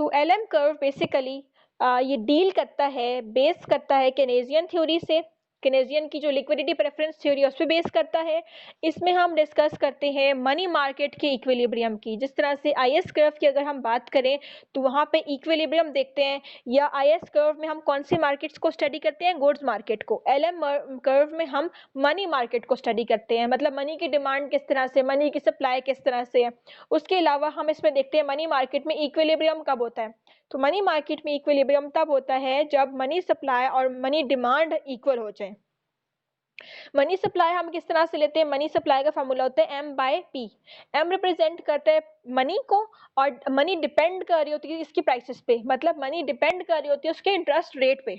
तो LM curve basically ये deal करता है, बेस करता है केनेजियन थ्योरी से। केनेजियन की जो लिक्विडिटी प्रेफरेंस थ्योरी है उस पे बेस करता है। इसमें हम डिस्कस करते हैं मनी मार्केट के इक्विलिब्रियम की। जिस तरह से आईएस कर्व की अगर हम बात करें तो वहाँ पे इक्विलिब्रियम देखते हैं, या आईएस कर्व में हम कौन सी मार्केट्स को स्टडी करते हैं, गुड्स मार्केट को। एलएम कर्व में हम मनी मार्केट को स्टडी करते हैं, मतलब मनी की डिमांड किस तरह से, मनी की सप्लाई किस तरह से है। उसके अलावा हम इसमें देखते हैं मनी मार्केट में इक्विलिब्रियम कब होता है। तो मनी मार्केट में इक्विलिब्रियम तब होता है जब मनी सप्लाई और मनी डिमांड इक्वल हो जाए। मनी सप्लाई हम किस तरह से लेते हैं, मनी सप्लाई का फॉर्मूला होता है M by P. M represent करता है मनी को, और मनी डिपेंड कर रही होती है इसकी प्राइसेस पे, मतलब मनी डिपेंड कर रही होती है उसके इंटरेस्ट रेट पे।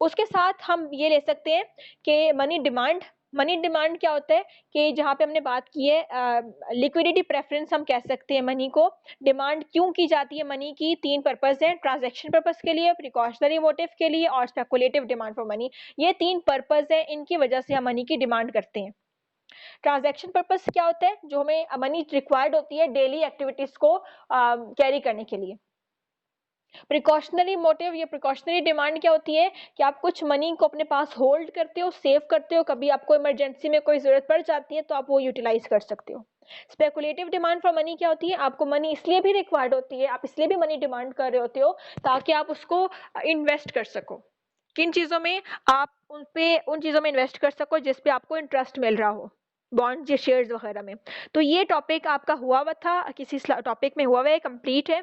उसके साथ हम ये ले सकते हैं कि मनी डिमांड। मनी डिमांड क्या होता है कि जहाँ पे हमने बात की है लिक्विडिटी प्रेफरेंस हम कह सकते हैं मनी को। डिमांड क्यों की जाती है मनी की, तीन पर्पस है, ट्रांजैक्शन पर्पस के लिए, प्रिकॉशनरी मोटिव के लिए और स्पेकुलेटिव डिमांड फॉर मनी। ये तीन पर्पस है, इनकी वजह से हम मनी की डिमांड करते हैं। ट्रांजैक्शन पर्पस क्या होता है, जो हमें मनी रिक्वायर्ड होती है डेली एक्टिविटीज को कैरी करने के लिए। प्रिकॉशनरी मोटिव या प्रिकॉशनरी डिमांड क्या होती है कि आप कुछ मनी को अपने पास होल्ड करते हो, सेव करते हो, कभी आपको इमरजेंसी में कोई जरूरत पड़ जाती है तो आप वो यूटिलाइज कर सकते हो। स्पेकुलेटिव डिमांड फॉर मनी क्या होती है, आपको मनी इसलिए भी रिक्वायर्ड होती है, आप इसलिए भी मनी डिमांड कर रहे होते हो ताकि आप उसको इन्वेस्ट कर सको। किन चीजों में, आप उन चीजों में इन्वेस्ट कर सको जिस पे आपको इंटरेस्ट मिल रहा हो, बॉन्ड्स या शेयर्स वगैरह में। तो ये टॉपिक आपका हुआ हुआ था, किसी टॉपिक में हुआ हुआ है, कंप्लीट है।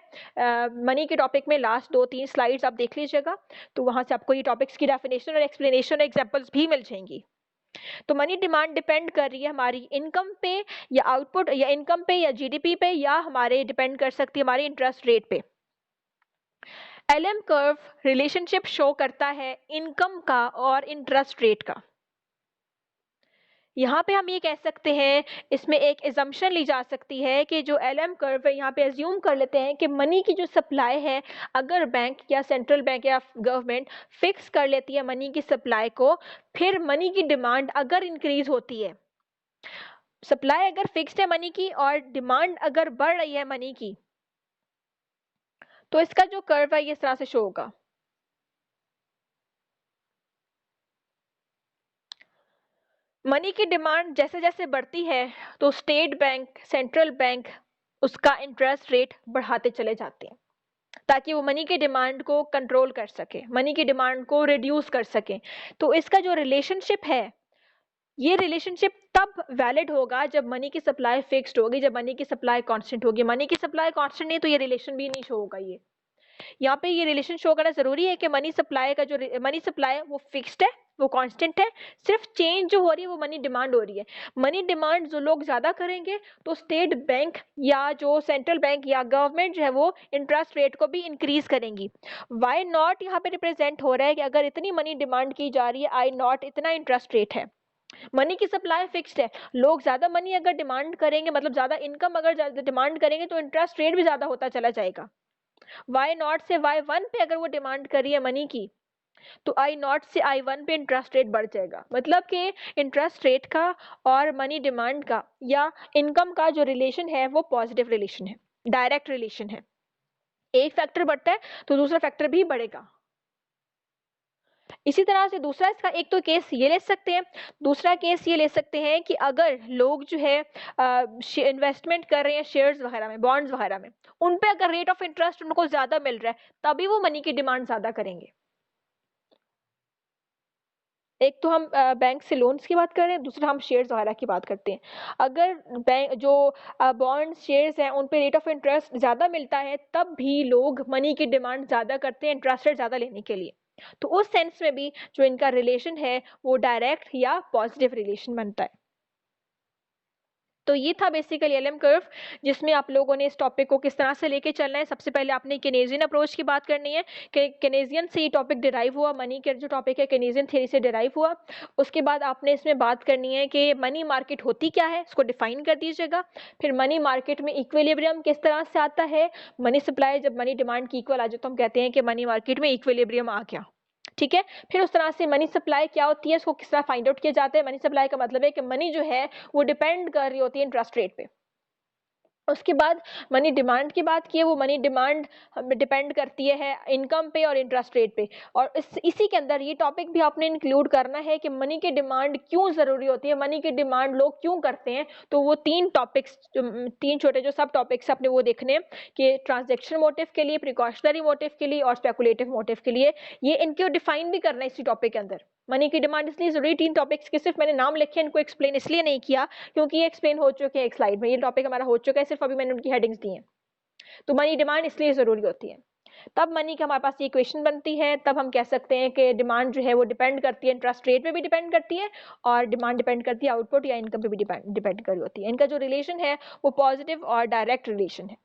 मनी के टॉपिक में लास्ट 2-3 स्लाइड्स आप देख लीजिएगा, तो वहां से आपको ये टॉपिक्स की डेफिनेशन और एक्सप्लेनेशन और एग्जांपल्स भी मिल जाएंगी। तो मनी डिमांड डिपेंड कर रही है हमारी इनकम पे, या आउटपुट, या इनकम पे, या जीडीपी पे, या हमारे डिपेंड कर सकती है हमारी इंटरेस्ट रेट पे। एलएम कर्व रिलेशनशिप शो करता है इनकम का और इंटरेस्ट रेट का। यहाँ पे हम ये कह सकते हैं, इसमें एक एजम्पशन ली जा सकती है कि जो एलएम कर्व है, यहाँ पे एज्यूम कर लेते हैं कि मनी की जो सप्लाई है, अगर बैंक या सेंट्रल बैंक या गवर्नमेंट फिक्स कर लेती है मनी की सप्लाई को, फिर मनी की डिमांड अगर इंक्रीज होती है, सप्लाई अगर फिक्स्ड है मनी की और डिमांड अगर बढ़ रही है मनी की, तो इसका जो कर्व है ये इस तरह से शो होगा। मनी की डिमांड जैसे जैसे बढ़ती है तो स्टेट बैंक, सेंट्रल बैंक उसका इंटरेस्ट रेट बढ़ाते चले जाते हैं ताकि वो मनी की डिमांड को कंट्रोल कर सके, मनी की डिमांड को रिड्यूस कर सके। तो इसका जो रिलेशनशिप है, ये रिलेशनशिप तब वैलिड होगा जब मनी की सप्लाई फिक्स्ड होगी, जब मनी की सप्लाई कांस्टेंट होगी। मनी की सप्लाई कांस्टेंट नहीं तो ये रिलेशन भी नहीं शो होगा। ये यहाँ पे ये रिलेशन शो करना जरूरी है कि मनी सप्लाई का जो मनी सप्लाई है वो फिक्स्ड है, वो कांस्टेंट है, सिर्फ चेंज जो हो रही है वो मनी डिमांड हो रही है। मनी डिमांड जो लोग ज्यादा करेंगे तो स्टेट बैंक या जो सेंट्रल बैंक या गवर्नमेंट जो है वो इंटरेस्ट रेट को भी इंक्रीज करेंगी। वाई नॉट यहाँ पे रिप्रेजेंट हो रहा है कि अगर इतनी मनी डिमांड की जा रही है, आई नॉट इतना इंटरेस्ट रेट है। मनी की सप्लाई फिक्स्ड है, लोग ज्यादा मनी अगर डिमांड करेंगे, मतलब ज्यादा इनकम अगर ज्यादा डिमांड करेंगे तो इंटरेस्ट रेट भी ज्यादा होता चला जाएगा। वाई नॉट से वाई वन पे अगर वो डिमांड करी है मनी की, तो आई नॉट से आई वन पे इंटरेस्ट रेट बढ़ जाएगा। मतलब कि इंटरेस्ट रेट का और मनी डिमांड का या इनकम का जो रिलेशन है वो पॉजिटिव रिलेशन है, डायरेक्ट रिलेशन है। एक फैक्टर बढ़ता है तो दूसरा फैक्टर भी बढ़ेगा। इसी तरह से दूसरा इसका एक तो केस ये ले सकते हैं, दूसरा केस ये ले सकते हैं कि अगर लोग जो है इन्वेस्टमेंट कर रहे हैं शेयर्स वगैरह में, बॉन्ड्स वगैरह में, उन पे अगर रेट ऑफ इंटरेस्ट उनको ज्यादा मिल रहा है तभी वो मनी की डिमांड ज्यादा करेंगे। एक तो हम बैंक से लोन्स की बात कर रहे हैं, दूसरा हम शेयर्स वगैरह की बात करते हैं। अगर बैंक जो बॉन्ड शेयर्स हैं उन पे रेट ऑफ इंटरेस्ट ज़्यादा मिलता है तब भी लोग मनी की डिमांड ज़्यादा करते हैं इंटरेस्ट रेट ज़्यादा लेने के लिए। तो उस सेंस में भी जो इनका रिलेशन है वो डायरेक्ट या पॉजिटिव रिलेशन बनता है। तो ये था बेसिकली एलएम कर्व, जिसमें आप लोगों ने इस टॉपिक को किस तरह से लेके चलना है। सबसे पहले आपने केनेजियन अप्रोच की बात करनी है कि केनेजियन से ये टॉपिक डिराइव हुआ, मनी के जो टॉपिक है केनेजियन थ्योरी से डिराइव हुआ। उसके बाद आपने इसमें बात करनी है कि मनी मार्केट होती क्या है, इसको डिफाइन कर दीजिएगा। फिर मनी मार्केट में इक्विलिब्रियम किस तरह से आता है, मनी सप्लाई जब मनी डिमांड की इक्वल आ जाए तो हम कहते हैं कि मनी मार्केट में इक्विलिब्रियम आ गया। ठीक है, फिर उस तरह से मनी सप्लाई क्या होती है, इसको किस तरह फाइंड आउट किया जाता है। मनी सप्लाई का मतलब है कि मनी जो है वो डिपेंड कर रही होती है इंटरेस्ट रेट पे। उसके बाद मनी डिमांड की बात की है, वो मनी डिमांड डिपेंड करती है इनकम पे और इंटरेस्ट रेट पे। और इसी के अंदर ये टॉपिक भी आपने इंक्लूड करना है कि मनी की डिमांड क्यों ज़रूरी होती है, मनी की डिमांड लोग क्यों करते हैं। तो वो 3 टॉपिक्स, 3 छोटे जो सब टॉपिक्स अपने वो देखने हैं कि ट्रांज़ैक्शन मोटिव के लिए, प्रिकॉशनरी मोटिव के लिए और स्पेकुलेटिव मोटिव के लिए। ये इनको डिफाइन भी करना है इसी टॉपिक के अंदर। मनी की डिमांड इसलिए ज़रूरी, 3 टॉपिक्स के सिर्फ मैंने नाम लिखे, इनको एक्सप्लेन इसलिए नहीं किया क्योंकि ये एक्सप्लेन हो चुके हैं एक स्लाइड में। ये टॉपिक हमारा हो चुका है, सिर्फ अभी मैंने उनकी हेडिंग्स दी हैं। तो मनी डिमांड इसलिए ज़रूरी होती है। तब मनी की हमारे पास ये इक्वेशन बनती है, तब हम कह सकते हैं कि डिमांड जो है वो डिपेंड करती है, इंटरेस्ट रेट पे भी डिपेंड करती है और डिमांड डिपेंड करती है आउटपुट या इनकम पे भी डिपेंड कर रही होती है। इनका जो रिलेशन है वो पॉजिटिव और डायरेक्ट रिलेशन है।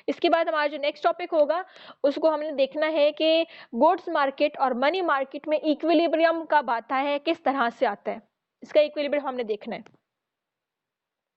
इसके बाद हमारा जो नेक्स्ट टॉपिक होगा उसको हमने देखना है कि गुड्स मार्केट और मनी मार्केट में इक्विलिब्रियम कब आता है, किस तरह से आता है, इसका इक्विलिब्रियम हमने देखना है।